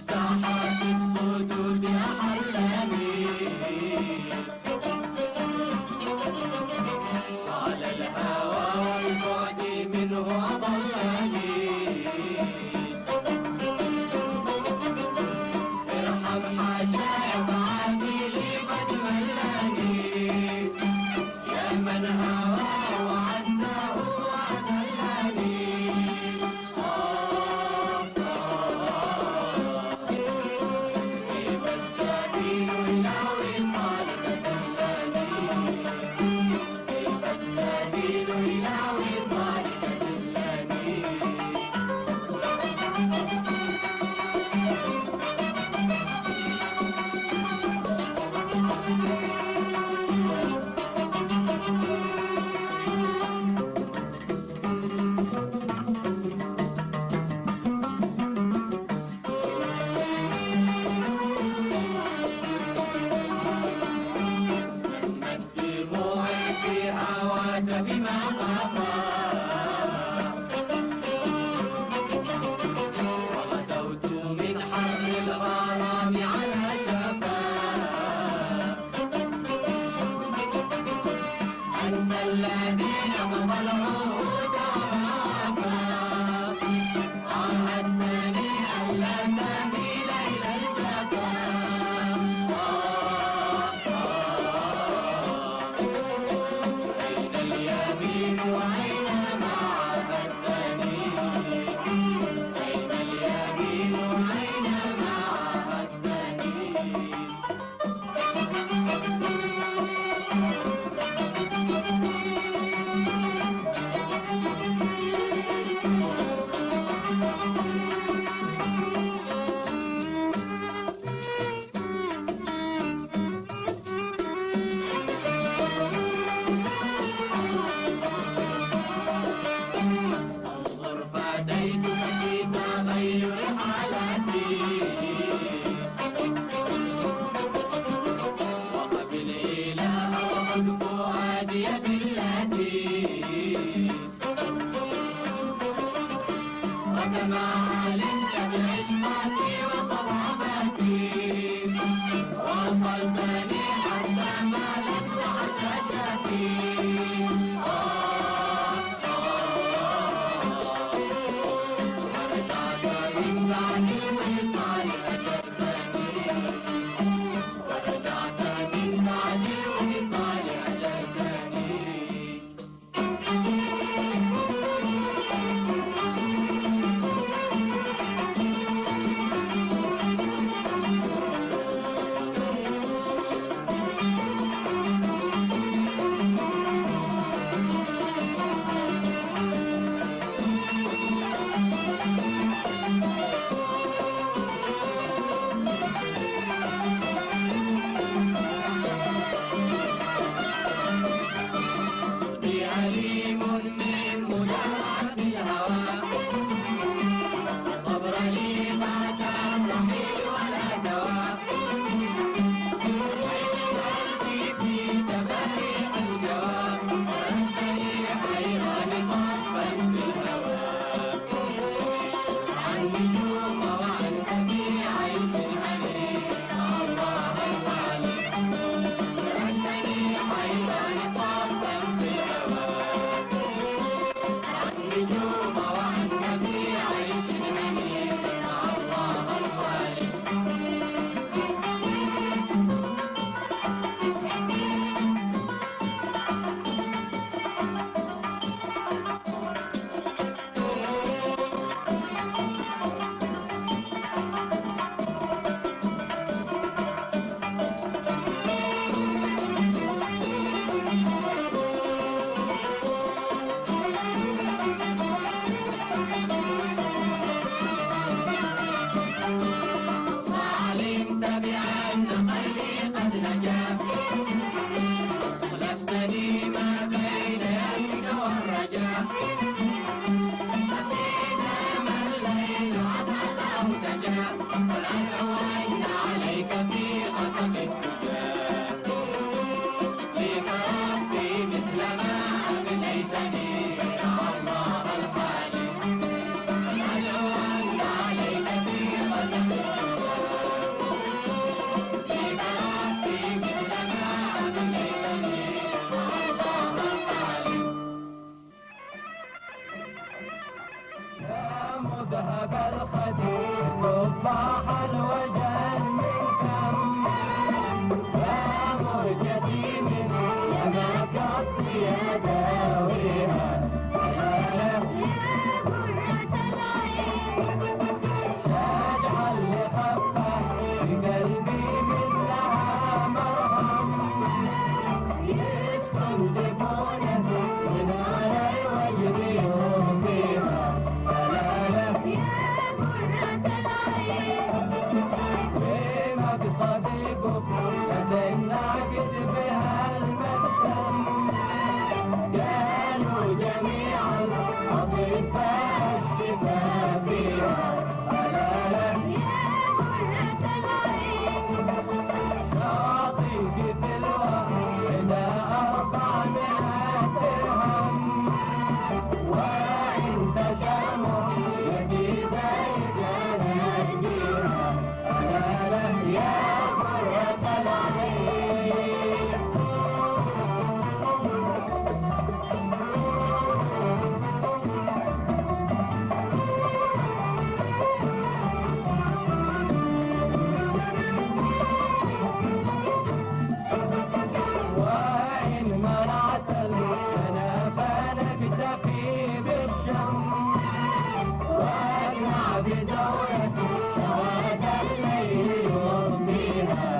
ساحات الصدود يا حلاني على الهوى والبعد منه أضلني ارحم حاشاك عادلي قد ملاني يا من هواه وعزه وأذلني صباح الوجل من كم وامر يتيم يا ما كفي يداويها يا قرة العين اجعل لخفة في قلبي مثلها مرهم يسكن دفونه ونار الوجد يوميها صديقك فتنعقد بها المبتم كانوا جميعا أطباء الشفاء فيها يا قرة العين نعطيك تلوى إلى 400 درهم وعند شرمه يدي زيد نجيها يا قرة العين وإن منعت الكنافة نكتفي بالشم واقنع بدورة سواد الليل يغميها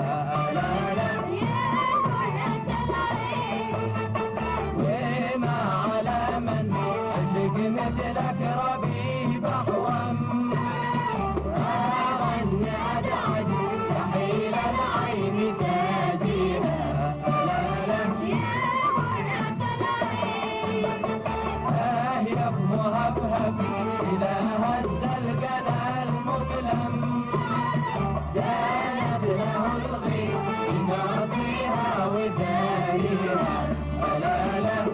وما على من أشق مثلك ربيب أحوم أغني أدعج رحيل العين تاديها يا مهبهب إلى هز القنا المظلم زانت له الغيب ما فيها وداريها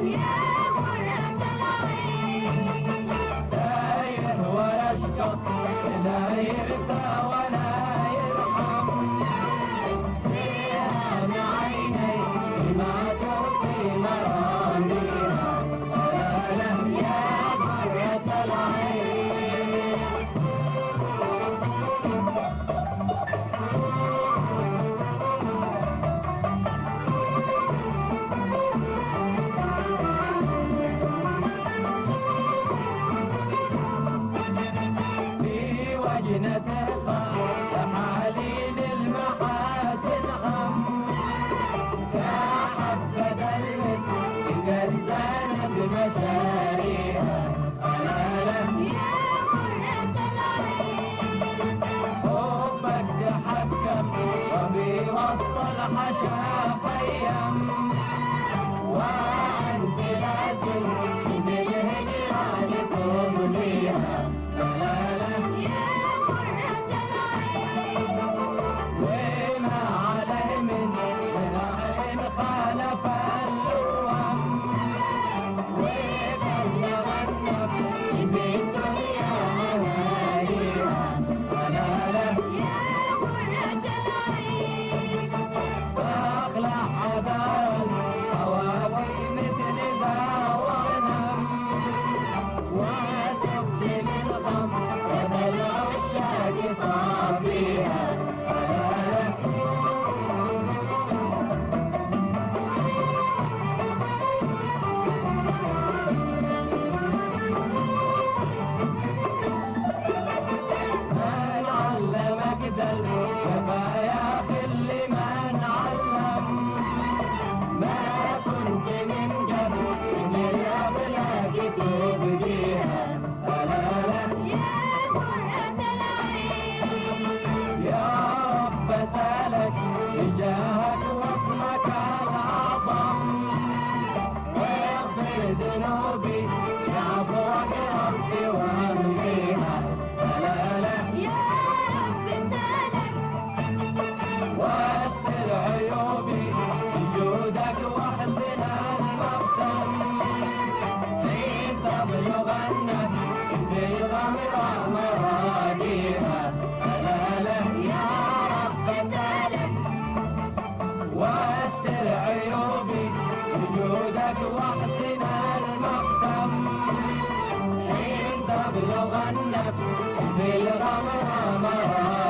يا قرة العين داير ويشقط لا يرثى ولا يرحم فيها عيني ما تعطي مراميها يا قرة العين في وجنته تحاليل المحاسن غم كحبة المسك قد زانت مشاريها يا قرة العين حبك تحكم وبوسط الحشا خيم وأنت لازم بالهجران تمضيها يا قرة العين وما عليه من عين خالف اللوم وبلغ النفس بالدنيا مناهيها يا قرة العين فاخلع عذاب صوابي مثل ذا وغنم وتبدي بالغم وبلغ الشاق صافيها من علمك دل كفايا في اللي من علم ما كنت من قبل من الأخلاق تبديها يا قرة العين يا رب سألك تجاهك واسمك العظم واغفر ذنوبي يعفوك ربي وامضيها يا رب سألك واستر عيوبي بجودك واحسن المقسم حين تبلغنك بالغمر مراديها يا رب سألك واستر عيوبي بجودك واحسن المقسم حين تبلغنك بالغمر مراديها